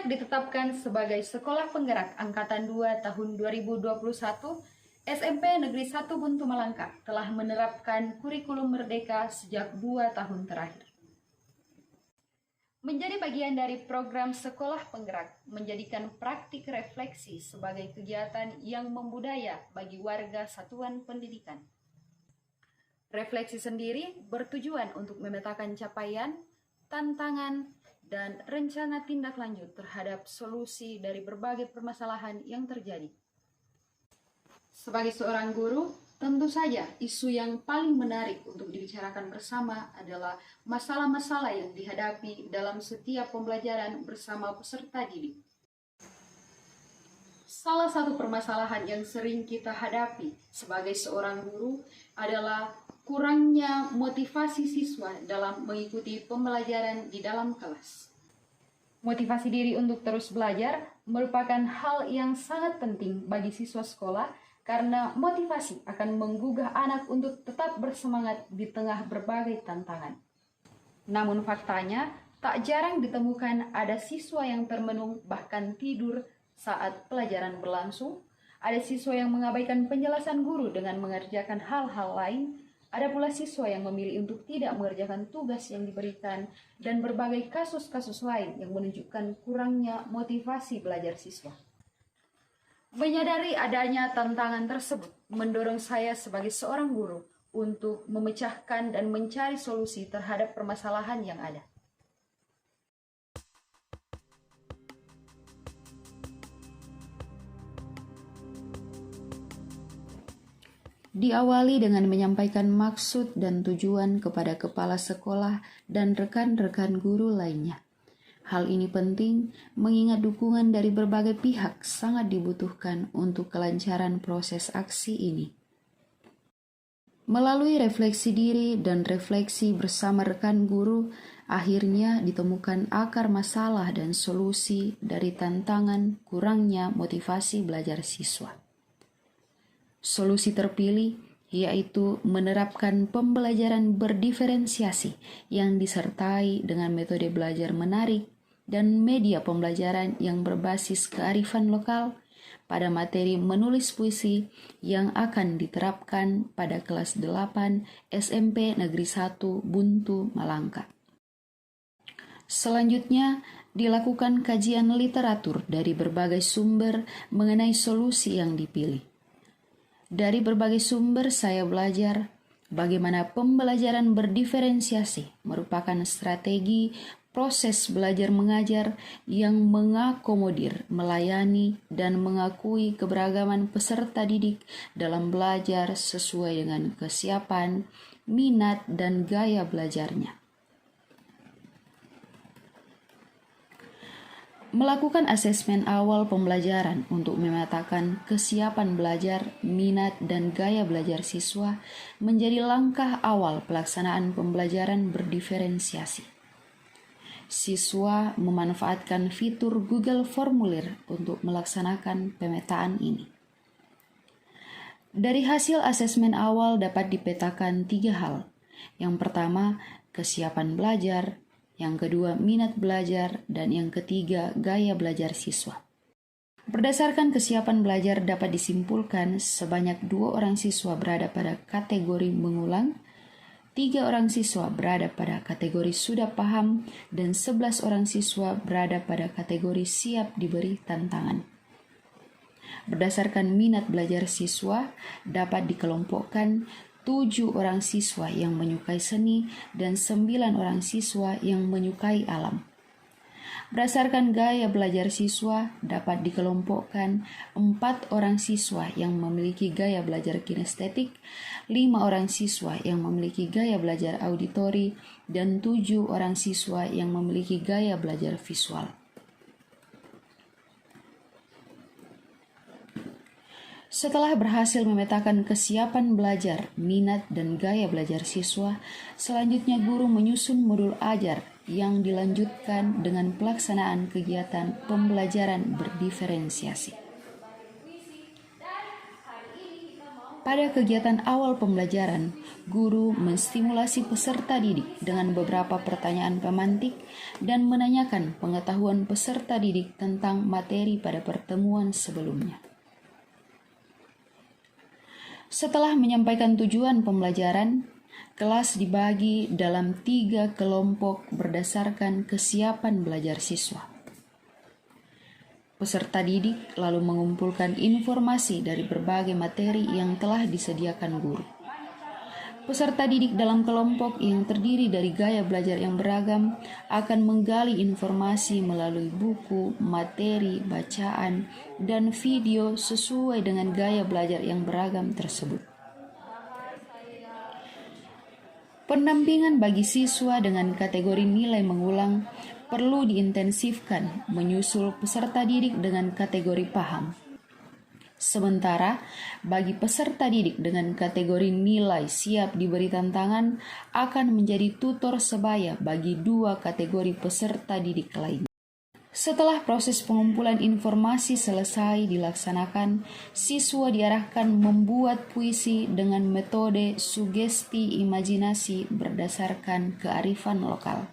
Sejak ditetapkan sebagai Sekolah Penggerak Angkatan 2 tahun 2021, SMP Negeri 1 Buntu Malangka telah menerapkan kurikulum merdeka sejak 2 tahun terakhir. Menjadi bagian dari program Sekolah Penggerak, menjadikan praktik refleksi sebagai kegiatan yang membudaya bagi warga satuan pendidikan. Refleksi sendiri bertujuan untuk memetakan capaian, tantangan, dan rencana tindak lanjut terhadap solusi dari berbagai permasalahan yang terjadi. Sebagai seorang guru, tentu saja isu yang paling menarik untuk dibicarakan bersama adalah masalah-masalah yang dihadapi dalam setiap pembelajaran bersama peserta didik. Salah satu permasalahan yang sering kita hadapi sebagai seorang guru adalah kurangnya motivasi siswa dalam mengikuti pembelajaran di dalam kelas. Motivasi diri untuk terus belajar merupakan hal yang sangat penting bagi siswa sekolah karena motivasi akan menggugah anak untuk tetap bersemangat di tengah berbagai tantangan. Namun faktanya, tak jarang ditemukan ada siswa yang termenung bahkan tidur saat pelajaran berlangsung, ada siswa yang mengabaikan penjelasan guru dengan mengerjakan hal-hal lain, ada pula siswa yang memilih untuk tidak mengerjakan tugas yang diberikan, dan berbagai kasus-kasus lain yang menunjukkan kurangnya motivasi belajar siswa. Menyadari adanya tantangan tersebut mendorong saya sebagai seorang guru untuk memecahkan dan mencari solusi terhadap permasalahan yang ada. Diawali dengan menyampaikan maksud dan tujuan kepada kepala sekolah dan rekan-rekan guru lainnya. Hal ini penting mengingat dukungan dari berbagai pihak sangat dibutuhkan untuk kelancaran proses aksi ini. Melalui refleksi diri dan refleksi bersama rekan guru, akhirnya ditemukan akar masalah dan solusi dari tantangan kurangnya motivasi belajar siswa. Solusi terpilih yaitu menerapkan pembelajaran berdiferensiasi yang disertai dengan metode belajar menarik dan media pembelajaran yang berbasis kearifan lokal pada materi menulis puisi yang akan diterapkan pada kelas 8 SMP Negeri 1 Buntu Malangka. Selanjutnya, dilakukan kajian literatur dari berbagai sumber mengenai solusi yang dipilih. Dari berbagai sumber saya belajar bagaimana pembelajaran berdiferensiasi merupakan strategi proses belajar mengajar yang mengakomodir, melayani, dan mengakui keberagaman peserta didik dalam belajar sesuai dengan kesiapan, minat, dan gaya belajarnya. Melakukan asesmen awal pembelajaran untuk memetakan kesiapan belajar, minat, dan gaya belajar siswa menjadi langkah awal pelaksanaan pembelajaran berdiferensiasi. Siswa memanfaatkan fitur Google Formulir untuk melaksanakan pemetaan ini. Dari hasil asesmen awal dapat dipetakan 3 hal. Yang pertama, kesiapan belajar. Yang kedua, minat belajar, dan yang ketiga, gaya belajar siswa. Berdasarkan kesiapan belajar dapat disimpulkan sebanyak 2 orang siswa berada pada kategori mengulang, 3 orang siswa berada pada kategori sudah paham, dan 11 orang siswa berada pada kategori siap diberi tantangan. Berdasarkan minat belajar siswa dapat dikelompokkan 7 orang siswa yang menyukai seni dan 9 orang siswa yang menyukai alam. Berdasarkan gaya belajar siswa dapat dikelompokkan 4 orang siswa yang memiliki gaya belajar kinestetik, 5 orang siswa yang memiliki gaya belajar auditori, dan 7 orang siswa yang memiliki gaya belajar visual. Setelah berhasil memetakan kesiapan belajar, minat, dan gaya belajar siswa, selanjutnya guru menyusun modul ajar yang dilanjutkan dengan pelaksanaan kegiatan pembelajaran berdiferensiasi. Pada kegiatan awal pembelajaran, guru menstimulasi peserta didik dengan beberapa pertanyaan pemantik dan menanyakan pengetahuan peserta didik tentang materi pada pertemuan sebelumnya. Setelah menyampaikan tujuan pembelajaran, kelas dibagi dalam 3 kelompok berdasarkan kesiapan belajar siswa. Peserta didik lalu mengumpulkan informasi dari berbagai materi yang telah disediakan guru. Peserta didik dalam kelompok yang terdiri dari gaya belajar yang beragam akan menggali informasi melalui buku, materi, bacaan, dan video sesuai dengan gaya belajar yang beragam tersebut. Pendampingan bagi siswa dengan kategori nilai mengulang perlu diintensifkan menyusul peserta didik dengan kategori paham. Sementara bagi peserta didik dengan kategori nilai siap diberi tantangan akan menjadi tutor sebaya bagi 2 kategori peserta didik lainnya. Setelah proses pengumpulan informasi selesai dilaksanakan, siswa diarahkan membuat puisi dengan metode sugesti imajinasi berdasarkan kearifan lokal.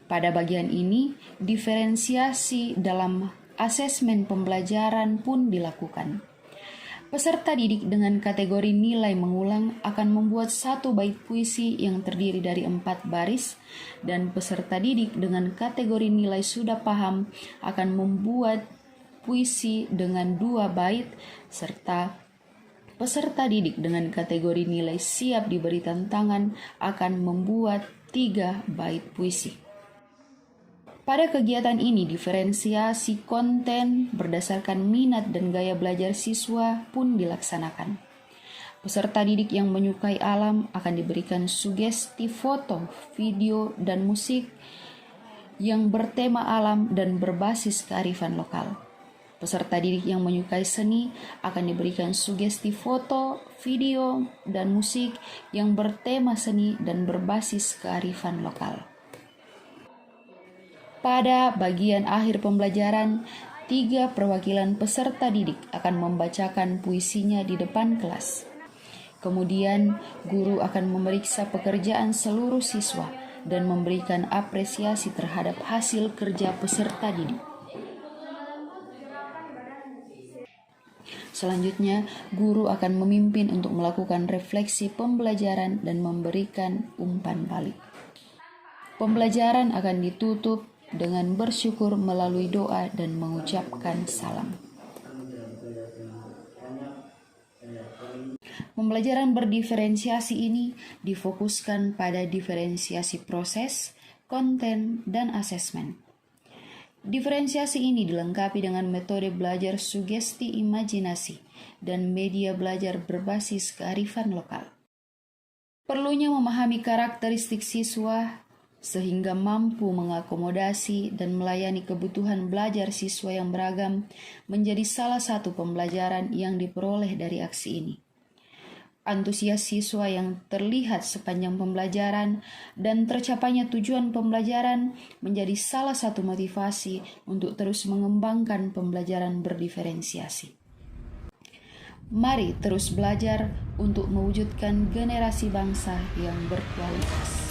Pada bagian ini, diferensiasi dalam asesmen pembelajaran pun dilakukan. Peserta didik dengan kategori nilai mengulang akan membuat 1 bait puisi yang terdiri dari 4 baris, dan peserta didik dengan kategori nilai sudah paham akan membuat puisi dengan 2 bait, serta peserta didik dengan kategori nilai siap diberi tantangan akan membuat 3 bait puisi. Pada kegiatan ini, diferensiasi konten berdasarkan minat dan gaya belajar siswa pun dilaksanakan. Peserta didik yang menyukai alam akan diberikan sugesti foto, video, dan musik yang bertema alam dan berbasis kearifan lokal. Peserta didik yang menyukai seni akan diberikan sugesti foto, video, dan musik yang bertema seni dan berbasis kearifan lokal. Pada bagian akhir pembelajaran, 3 perwakilan peserta didik akan membacakan puisinya di depan kelas. Kemudian, guru akan memeriksa pekerjaan seluruh siswa dan memberikan apresiasi terhadap hasil kerja peserta didik. Selanjutnya, guru akan memimpin untuk melakukan refleksi pembelajaran dan memberikan umpan balik. Pembelajaran akan ditutup dengan bersyukur melalui doa dan mengucapkan salam. Pembelajaran berdiferensiasi ini difokuskan pada diferensiasi proses, konten, dan asesmen. Diferensiasi ini dilengkapi dengan metode belajar sugesti imajinasi dan media belajar berbasis kearifan lokal. Perlunya memahami karakteristik siswa sehingga mampu mengakomodasi dan melayani kebutuhan belajar siswa yang beragam menjadi salah satu pembelajaran yang diperoleh dari aksi ini. Antusias siswa yang terlihat sepanjang pembelajaran dan tercapainya tujuan pembelajaran menjadi salah satu motivasi untuk terus mengembangkan pembelajaran berdiferensiasi. Mari terus belajar untuk mewujudkan generasi bangsa yang berkualitas.